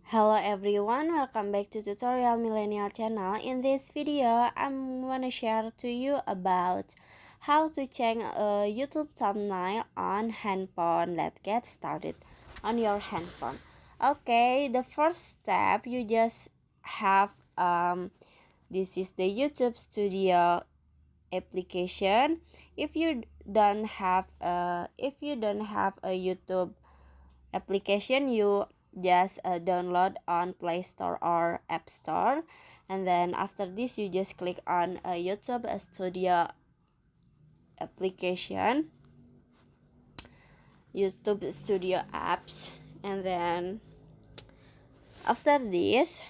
Hello everyone, welcome back to Tutorial Millennial channel. In this video, I'm gonna share to you about how to change a YouTube thumbnail on handphone. Let's get started on your handphone. Okay, the first step you just have this is the YouTube Studio application. If you don't have a YouTube application, you just download on Play Store or App Store, and then after this you just click on YouTube Studio application, YouTube Studio apps, and then after this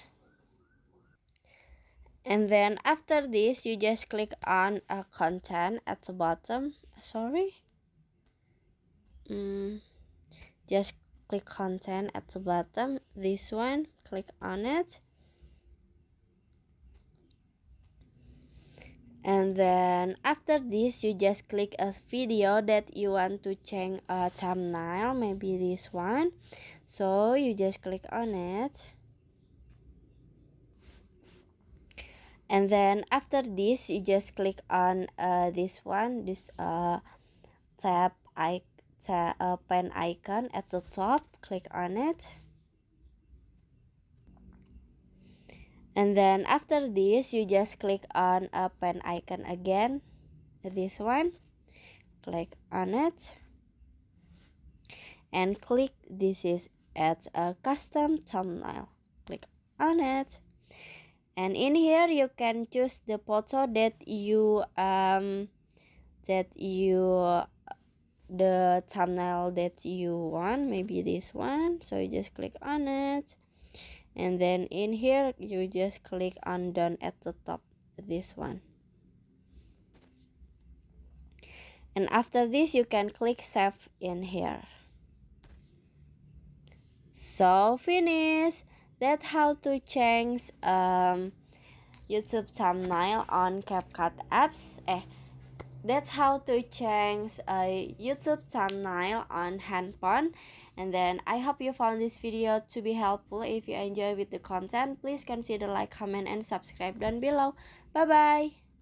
you just click on content at the bottom. Just click content at the bottom, this one, click on it, and then after this you just click a video that you want to change a thumbnail, maybe this one, so you just click on it, and then after this you just click on this one, this pen icon at the top, click on it. And then after this you just click on a pen icon again, this one, click on it, and click this is add a custom thumbnail, click on it, and in here you can choose the photo that you the thumbnail that you want, maybe this one, so you just click on it. And then in here you just click on done at the top, this one, and after this you can click save in here. So finish. That's how to change YouTube thumbnail on CapCut apps. That's how to change a YouTube thumbnail on handphone. And then I hope you found this video to be helpful. If you enjoy with the content, please consider like, comment, and subscribe down below. Bye bye.